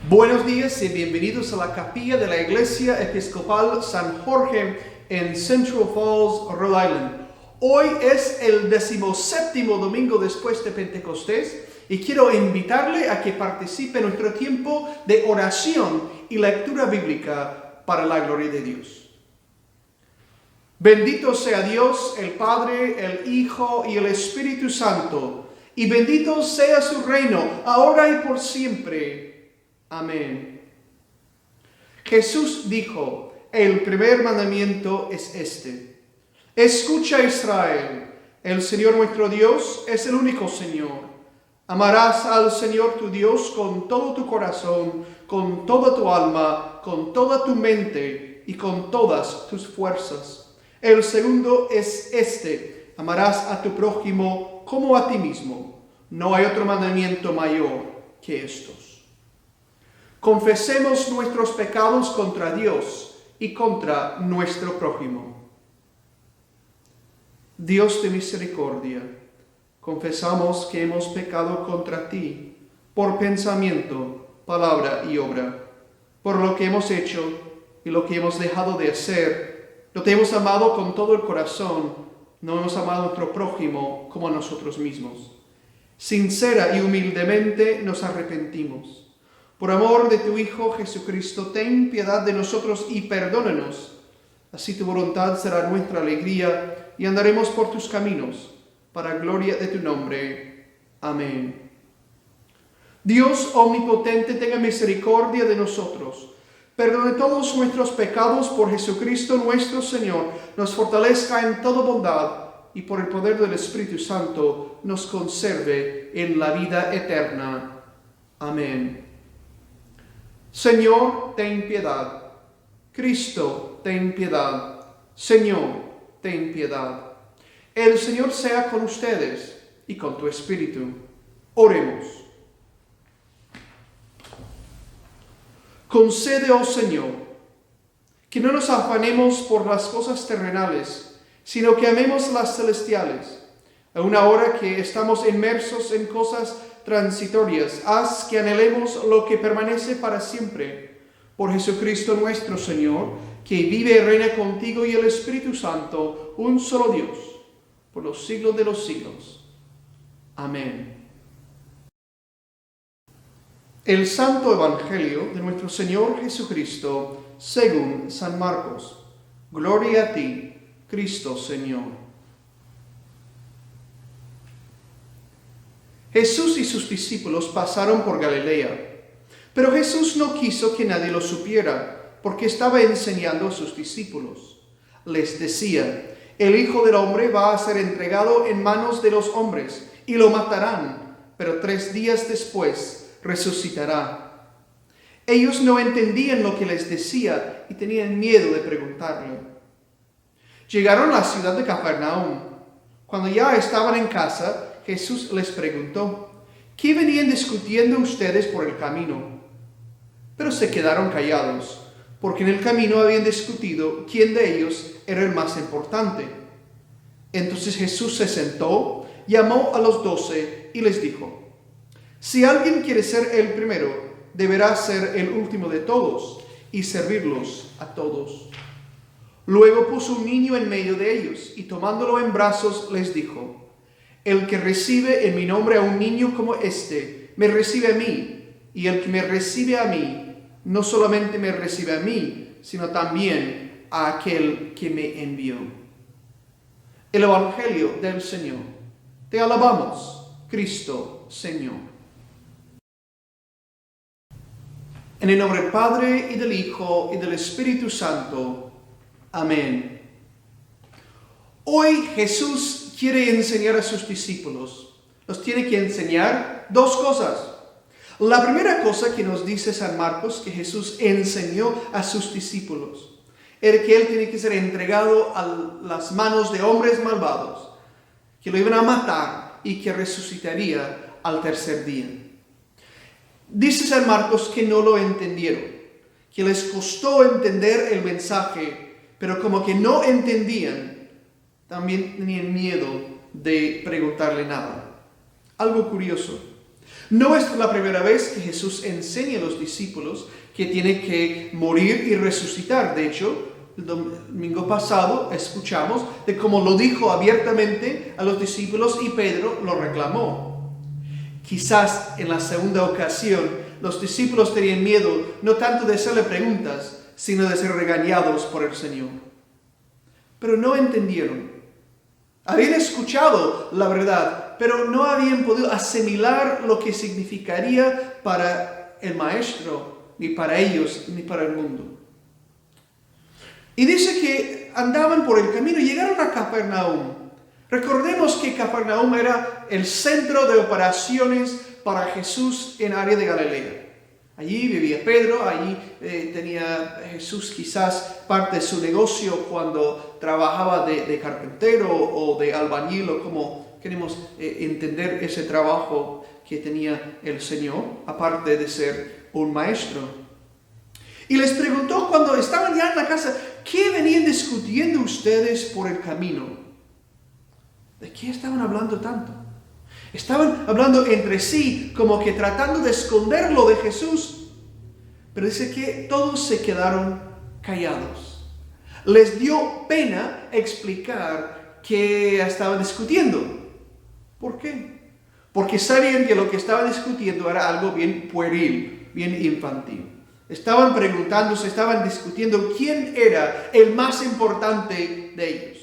Buenos días y bienvenidos a la capilla de la Iglesia Episcopal San Jorge en Central Falls, Rhode Island. Hoy es el 17º domingo después de Pentecostés y quiero invitarle a que participe en nuestro tiempo de oración y lectura bíblica para la gloria de Dios. Bendito sea Dios, el Padre, el Hijo y el Espíritu Santo, y bendito sea su reino, ahora y por siempre. Amén. Jesús dijo, el primer mandamiento es este: escucha, Israel, el Señor nuestro Dios es el único Señor. Amarás al Señor tu Dios con todo tu corazón, con toda tu alma, con toda tu mente y con todas tus fuerzas. El segundo es este: amarás a tu prójimo como a ti mismo. No hay otro mandamiento mayor que estos. Confesemos nuestros pecados contra Dios y contra nuestro prójimo. Dios de misericordia, confesamos que hemos pecado contra ti por pensamiento, palabra y obra, por lo que hemos hecho y lo que hemos dejado de hacer. No te hemos amado con todo el corazón, no hemos amado a nuestro prójimo como a nosotros mismos. Sincera y humildemente nos arrepentimos. Por amor de tu Hijo Jesucristo, ten piedad de nosotros y perdónanos. Así tu voluntad será nuestra alegría y andaremos por tus caminos, para gloria de tu nombre. Amén. Dios omnipotente, tenga misericordia de nosotros. Perdone todos nuestros pecados por Jesucristo nuestro Señor. Nos fortalezca en toda bondad y por el poder del Espíritu Santo nos conserve en la vida eterna. Amén. Señor, ten piedad. Cristo, ten piedad. Señor, ten piedad. El Señor sea con ustedes y con tu espíritu. Oremos. Concede, oh Señor, que no nos afanemos por las cosas terrenales, sino que amemos las celestiales. A una hora que estamos inmersos en cosas transitorias, haz que anhelemos lo que permanece para siempre. Por Jesucristo nuestro Señor, que vive y reina contigo y el Espíritu Santo, un solo Dios, por los siglos de los siglos. Amén. El Santo Evangelio de nuestro Señor Jesucristo, según San Marcos. Gloria a ti, Cristo Señor. Jesús y sus discípulos pasaron por Galilea, pero Jesús no quiso que nadie lo supiera, porque estaba enseñando a sus discípulos. Les decía, el Hijo del Hombre va a ser entregado en manos de los hombres, y lo matarán, pero 3 días después resucitará. Ellos no entendían lo que les decía y tenían miedo de preguntarle. Llegaron a la ciudad de Capernaum. Cuando ya estaban en casa, Jesús les preguntó, ¿qué venían discutiendo ustedes por el camino? Pero se quedaron callados, porque en el camino habían discutido quién de ellos era el más importante. Entonces Jesús se sentó, llamó a los 12 y les dijo, si alguien quiere ser el primero, deberá ser el último de todos y servirlos a todos. Luego puso un niño en medio de ellos y tomándolo en brazos les dijo, el que recibe en mi nombre a un niño como este, me recibe a mí, y el que me recibe a mí, no solamente me recibe a mí, sino también a aquel que me envió. El Evangelio del Señor. Te alabamos, Cristo, Señor. En el nombre del Padre, y del Hijo, y del Espíritu Santo. Amén. Hoy Jesús quiere enseñar a sus discípulos. Nos tiene que enseñar 2 cosas. La primera cosa que nos dice San Marcos que Jesús enseñó a sus discípulos era que Él tiene que ser entregado a las manos de hombres malvados, que lo iban a matar y que resucitaría al 3er día. Dice San Marcos que no lo entendieron, que les costó entender el mensaje, pero como que no entendían, también tenían miedo de preguntarle nada. Algo curioso. No es la primera vez que Jesús enseña a los discípulos que tienen que morir y resucitar. De hecho, el domingo pasado escuchamos de cómo lo dijo abiertamente a los discípulos y Pedro lo reclamó. Quizás en la segunda ocasión los discípulos tenían miedo no tanto de hacerle preguntas, sino de ser regañados por el Señor. Pero no entendieron. Habían escuchado la verdad, pero no habían podido asimilar lo que significaría para el Maestro, ni para ellos, ni para el mundo. Y dice que andaban por el camino y llegaron a Capernaum. Recordemos que Capernaum era el centro de operaciones para Jesús en área de Galilea. Allí vivía Pedro, allí tenía Jesús quizás parte de su negocio cuando trabajaba de carpintero o de albañil, o como queremos entender ese trabajo que tenía el Señor, aparte de ser un maestro. Y les preguntó cuando estaban ya en la casa, ¿qué venían discutiendo ustedes por el camino? ¿De qué estaban hablando tanto? Estaban hablando entre sí, como que tratando de esconderlo de Jesús. Pero dice que todos se quedaron callados. Les dio pena explicar qué estaban discutiendo. ¿Por qué? Porque sabían que lo que estaban discutiendo era algo bien pueril, bien infantil. Estaban preguntándose, estaban discutiendo quién era el más importante de ellos.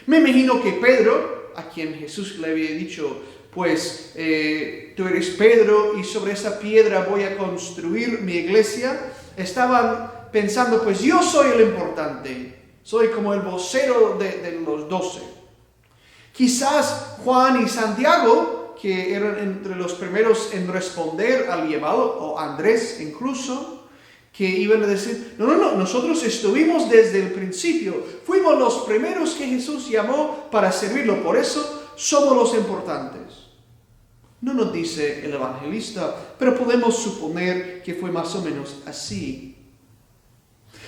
Me imagino que Pedro, a quien Jesús le había dicho, pues tú eres Pedro y sobre esa piedra voy a construir mi iglesia, estaban pensando, pues yo soy el importante, soy como el vocero de los 12. Quizás Juan y Santiago, que eran entre los primeros en responder al llamado, o Andrés incluso, que iban a decir, no, nosotros estuvimos desde el principio, fuimos los primeros que Jesús llamó para servirlo, por eso somos los importantes. No nos dice el evangelista, pero podemos suponer que fue más o menos así.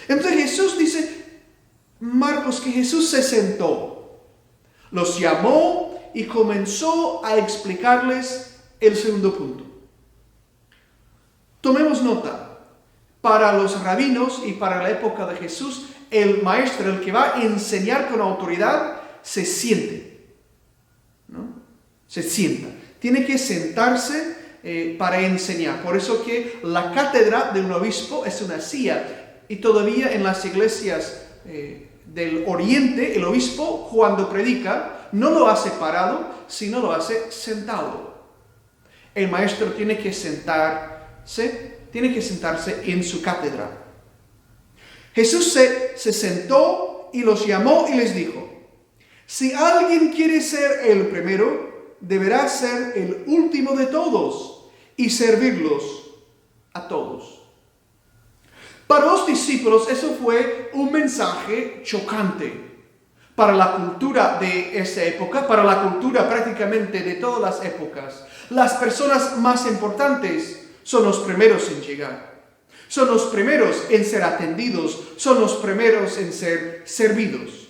Entonces Jesús dice, Marcos, que Jesús se sentó, los llamó y comenzó a explicarles el segundo punto. Tomemos nota. Para los rabinos y para la época de Jesús, el maestro, el que va a enseñar con autoridad, se siente, ¿no? Se sienta. Tiene que sentarse para enseñar. Por eso que la cátedra de un obispo es una silla. Y todavía en las iglesias del oriente, el obispo cuando predica no lo hace parado, sino lo hace sentado. El maestro tiene que sentarse en su cátedra. Jesús se sentó y los llamó y les dijo, si alguien quiere ser el primero, deberá ser el último de todos y servirlos a todos. Para los discípulos eso fue un mensaje chocante. Para la cultura de esa época, para la cultura prácticamente de todas las épocas, las personas más importantes son los primeros en llegar. Son los primeros en ser atendidos, son los primeros en ser servidos.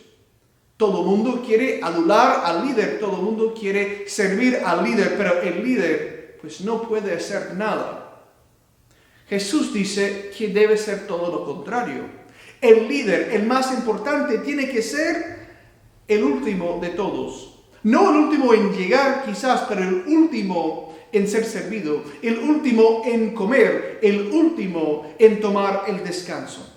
Todo el mundo quiere adular al líder, todo el mundo quiere servir al líder, pero el líder pues no puede hacer nada. Jesús dice que debe ser todo lo contrario. El líder, el más importante, tiene que ser el último de todos. No el último en llegar quizás, pero el último en ser servido, el último en comer, el último en tomar el descanso.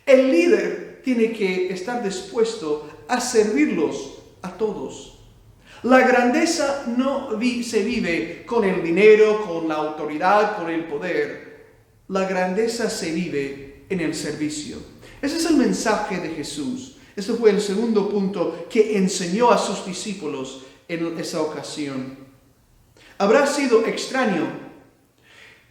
El líder tiene que estar dispuesto a servirlos a todos. La grandeza no se vive con el dinero, con la autoridad, con el poder. La grandeza se vive en el servicio. Ese es el mensaje de Jesús. Ese fue el segundo punto que enseñó a sus discípulos en esa ocasión. Habrá sido extraño,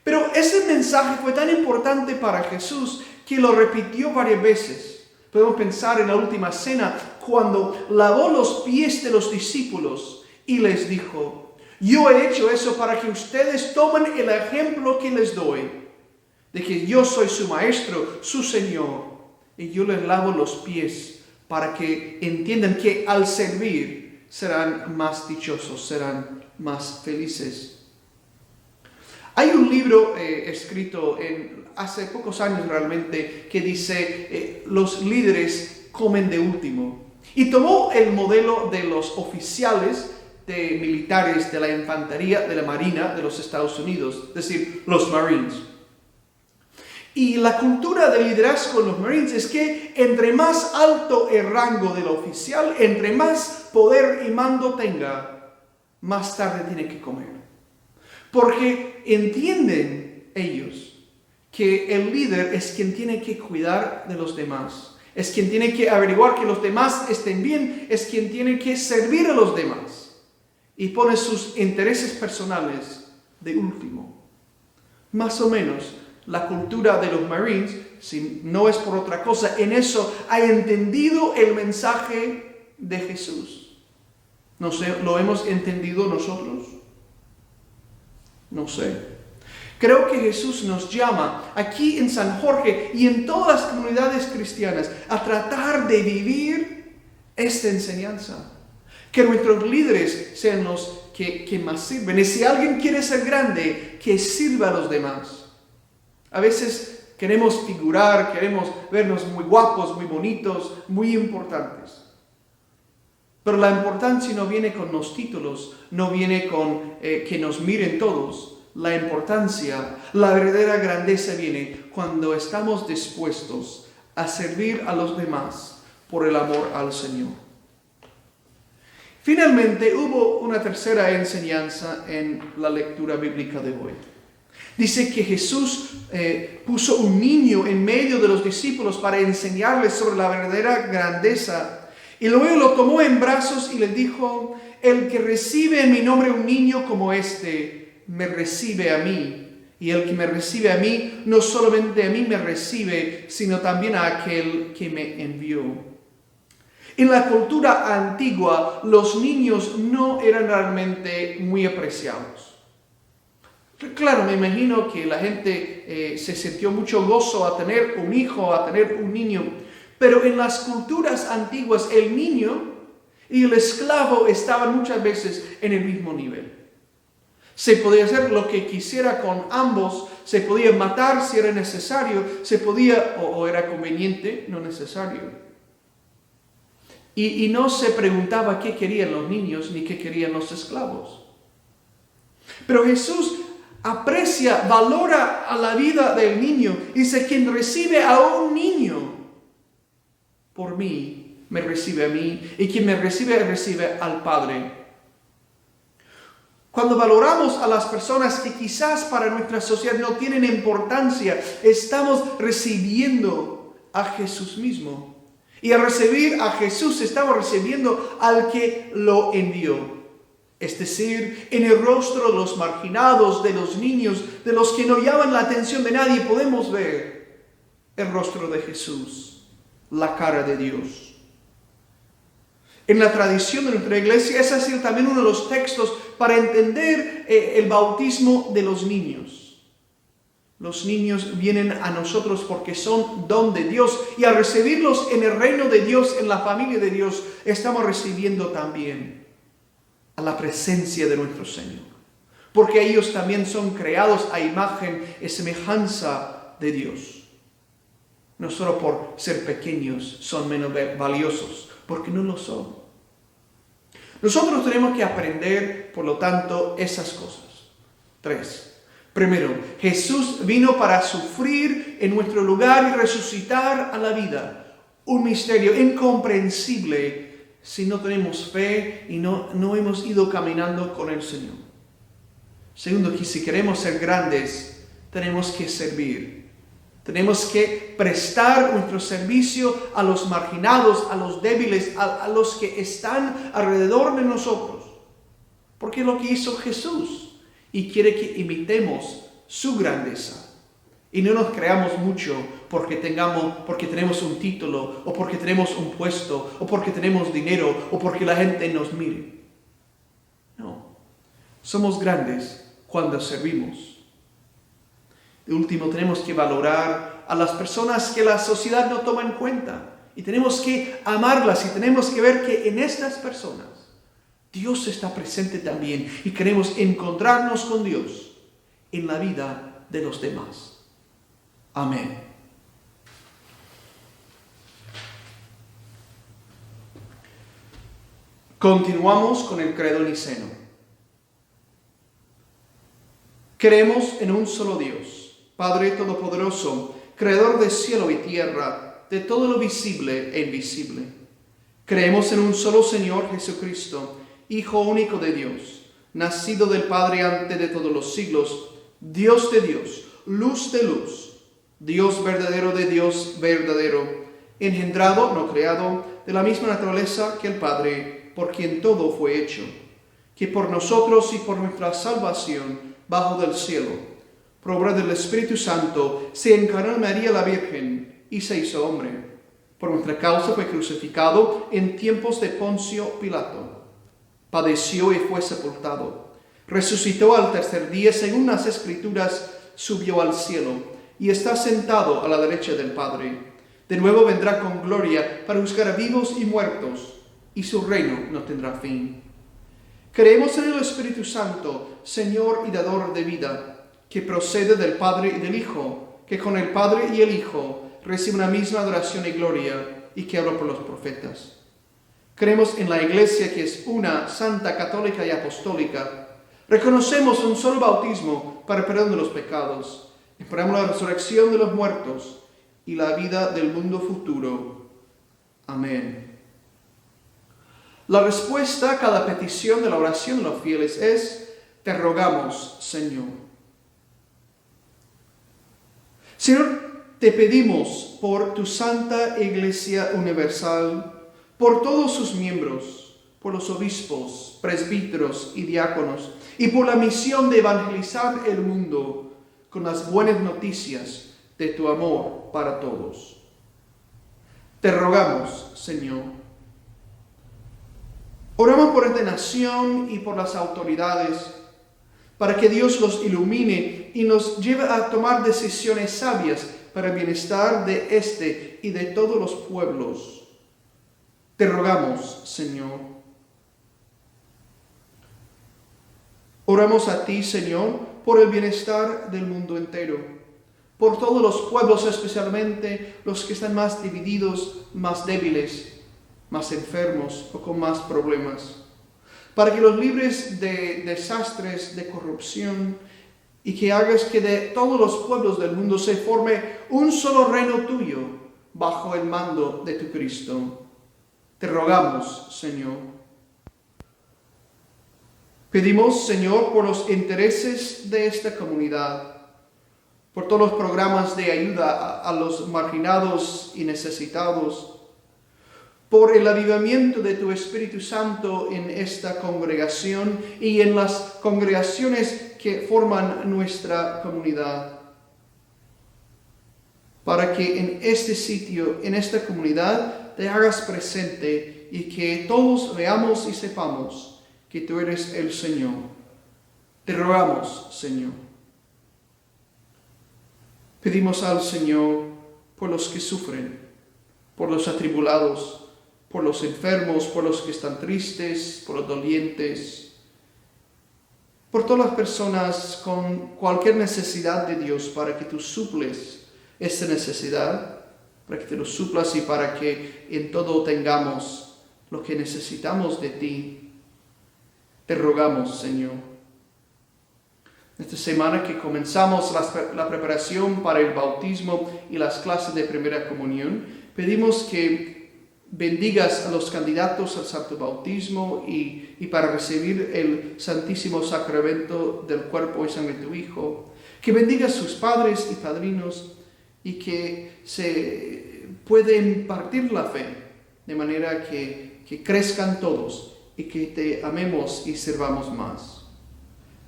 pero ese mensaje fue tan importante para Jesús que lo repitió varias veces. Podemos pensar en la última cena, cuando lavó los pies de los discípulos y les dijo, yo he hecho eso para que ustedes tomen el ejemplo que les doy, de que yo soy su maestro, su Señor, y yo les lavo los pies para que entiendan que al servir serán más dichosos, serán más felices. Hay un libro escrito hace pocos años realmente que dice los líderes comen de último. Y tomó el modelo de los oficiales militares de la infantería de la Marina de los Estados Unidos, es decir, los Marines. Y la cultura de liderazgo en los Marines es que entre más alto el rango del oficial, entre más poder y mando tenga, más tarde tiene que comer. Porque entienden ellos que el líder es quien tiene que cuidar de los demás, es quien tiene que averiguar que los demás estén bien, es quien tiene que servir a los demás y pone sus intereses personales de último. Más o menos, la cultura de los Marines, si no es por otra cosa, en eso ha entendido el mensaje de Jesús. No sé, ¿lo hemos entendido nosotros? No sé. Creo que Jesús nos llama aquí en San Jorge y en todas las comunidades cristianas a tratar de vivir esta enseñanza. Que nuestros líderes sean los que más sirven. Y si alguien quiere ser grande, que sirva a los demás. A veces queremos figurar, queremos vernos muy guapos, muy bonitos, muy importantes. Pero la importancia no viene con los títulos, no viene con que nos miren todos. La importancia, la verdadera grandeza viene cuando estamos dispuestos a servir a los demás por el amor al Señor. Finalmente, hubo una tercera enseñanza en la lectura bíblica de hoy. Dice que Jesús puso un niño en medio de los discípulos para enseñarles sobre la verdadera grandeza. Y luego lo tomó en brazos y le dijo: el que recibe en mi nombre un niño como este, me recibe a mí. Y el que me recibe a mí, no solamente a mí me recibe, sino también a aquel que me envió. En la cultura antigua, los niños no eran realmente muy apreciados. Claro, me imagino que la gente se sintió mucho gozo a tener un hijo, a tener un niño. Pero en las culturas antiguas, el niño y el esclavo estaban muchas veces en el mismo nivel. Se podía hacer lo que quisiera con ambos, se podía matar si era necesario, se podía, o era conveniente, no necesario. Y no se preguntaba qué querían los niños ni qué querían los esclavos. Pero Jesús aprecia, valora a la vida del niño. Dice: quien recibe a un niño por mí, me recibe a mí. Y quien me recibe, recibe al Padre. Cuando valoramos a las personas que quizás para nuestra sociedad no tienen importancia, estamos recibiendo a Jesús mismo. Y al recibir a Jesús, estamos recibiendo al que lo envió. Es decir, en el rostro de los marginados, de los niños, de los que no llaman la atención de nadie, podemos ver el rostro de Jesús, la cara de Dios. En la tradición de nuestra iglesia, ese ha sido también uno de los textos para entender el bautismo de los niños. Los niños vienen a nosotros porque son don de Dios, y al recibirlos en el reino de Dios, en la familia de Dios, estamos recibiendo también a la presencia de nuestro Señor. Porque ellos también son creados a imagen y semejanza de Dios. No solo por ser pequeños son menos valiosos, porque no lo son. Nosotros tenemos que aprender, por lo tanto, esas cosas. 3. Primero, Jesús vino para sufrir en nuestro lugar y resucitar a la vida. Un misterio incomprensible si no tenemos fe y no hemos ido caminando con el Señor. Segundo, que si queremos ser grandes, tenemos que servir. Tenemos que prestar nuestro servicio a los marginados, a los débiles, a los que están alrededor de nosotros. Porque es lo que hizo Jesús. Y quiere que imitemos su grandeza. Y no nos creamos mucho porque tenemos un título, o porque tenemos un puesto, o porque tenemos dinero, o porque la gente nos mire. No. Somos grandes cuando servimos. De último, tenemos que valorar a las personas que la sociedad no toma en cuenta. Y tenemos que amarlas, y tenemos que ver que en estas personas Dios está presente también, y queremos encontrarnos con Dios en la vida de los demás. Amén. Continuamos con el credo niceno. Creemos en un solo Dios, Padre Todopoderoso, Creador de cielo y tierra, de todo lo visible e invisible. Creemos en un solo Señor Jesucristo, Hijo único de Dios, nacido del Padre antes de todos los siglos, Dios de Dios, luz de luz, Dios verdadero de Dios verdadero, engendrado, no creado, de la misma naturaleza que el Padre, por quien todo fue hecho, que por nosotros y por nuestra salvación bajo del cielo, por obra del Espíritu Santo, se encarnó María la Virgen y se hizo hombre. Por nuestra causa fue crucificado en tiempos de Poncio Pilato. Padeció y fue sepultado. Resucitó al tercer día, según las Escrituras, subió al cielo y está sentado a la derecha del Padre. De nuevo vendrá con gloria para juzgar a vivos y muertos, y su reino no tendrá fin. Creemos en el Espíritu Santo, Señor y dador de vida, que procede del Padre y del Hijo, que con el Padre y el Hijo recibe una misma adoración y gloria, y que habla por los profetas. Creemos en la Iglesia, que es una, santa, católica y apostólica. Reconocemos un solo bautismo para el perdón de los pecados. Esperamos la resurrección de los muertos y la vida del mundo futuro. Amén. La respuesta a cada petición de la oración de los fieles es: te rogamos, Señor. Señor, te pedimos por tu Santa Iglesia Universal, por todos sus miembros, por los obispos, presbíteros y diáconos, y por la misión de evangelizar el mundo con las buenas noticias de tu amor para todos. Te rogamos, Señor. Oramos por esta nación y por las autoridades, para que Dios los ilumine y nos lleve a tomar decisiones sabias para el bienestar de este y de todos los pueblos. Te rogamos, Señor. Oramos a ti, Señor, por el bienestar del mundo entero, por todos los pueblos, especialmente los que están más divididos, más débiles, más enfermos o con más problemas, para que los libres de desastres, de corrupción, y que hagas que de todos los pueblos del mundo se forme un solo reino tuyo bajo el mando de tu Cristo. Te rogamos, Señor. Pedimos, Señor, por los intereses de esta comunidad, por todos los programas de ayuda a los marginados y necesitados, por el avivamiento de tu Espíritu Santo en esta congregación y en las congregaciones que forman nuestra comunidad, para que en este sitio, en esta comunidad, te hagas presente y que todos veamos y sepamos que tú eres el Señor. Te rogamos, Señor. Pedimos al Señor por los que sufren, por los atribulados, por los enfermos, por los que están tristes, por los dolientes, por todas las personas con cualquier necesidad de Dios, para que tú suples esta necesidad, para que te lo suplas y para que en todo tengamos lo que necesitamos de ti. Te rogamos, Señor. Esta semana que comenzamos la preparación para el bautismo y las clases de primera comunión, pedimos que bendigas a los candidatos al santo bautismo y para recibir el santísimo sacramento del cuerpo y sangre de tu Hijo. Que bendigas a sus padres y padrinos y que se pueda impartir la fe de manera que crezcan todos y que te amemos y sirvamos más.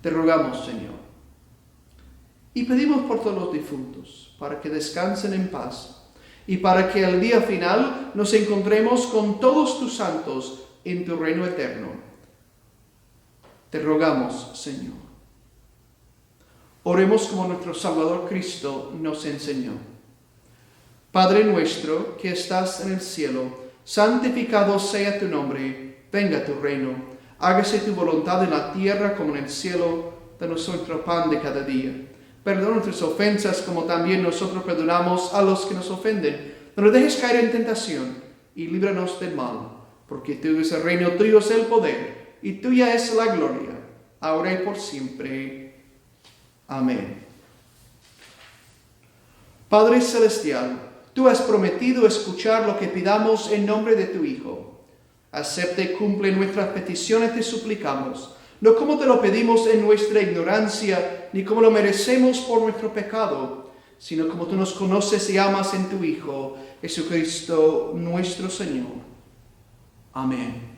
Te rogamos, Señor. Y pedimos por todos los difuntos, para que descansen en paz y para que al día final nos encontremos con todos tus santos en tu reino eterno. Te rogamos, Señor. Oremos como nuestro Salvador Cristo nos enseñó. Padre nuestro que estás en el cielo, santificado sea tu nombre, venga tu reino, hágase tu voluntad en la tierra como en el cielo. danos nuestro pan de cada día. Perdona nuestras ofensas como también nosotros perdonamos a los que nos ofenden. No nos dejes caer en tentación y líbranos del mal, porque tuyo es el reino, tuyo es el poder y tuya es la gloria, ahora y por siempre. Amén. Padre Celestial, tú has prometido escuchar lo que pidamos en nombre de tu Hijo. Acepta y cumple nuestras peticiones, te suplicamos, no como te lo pedimos en nuestra ignorancia, ni como lo merecemos por nuestro pecado, sino como tú nos conoces y amas en tu Hijo, Jesucristo nuestro Señor. Amén.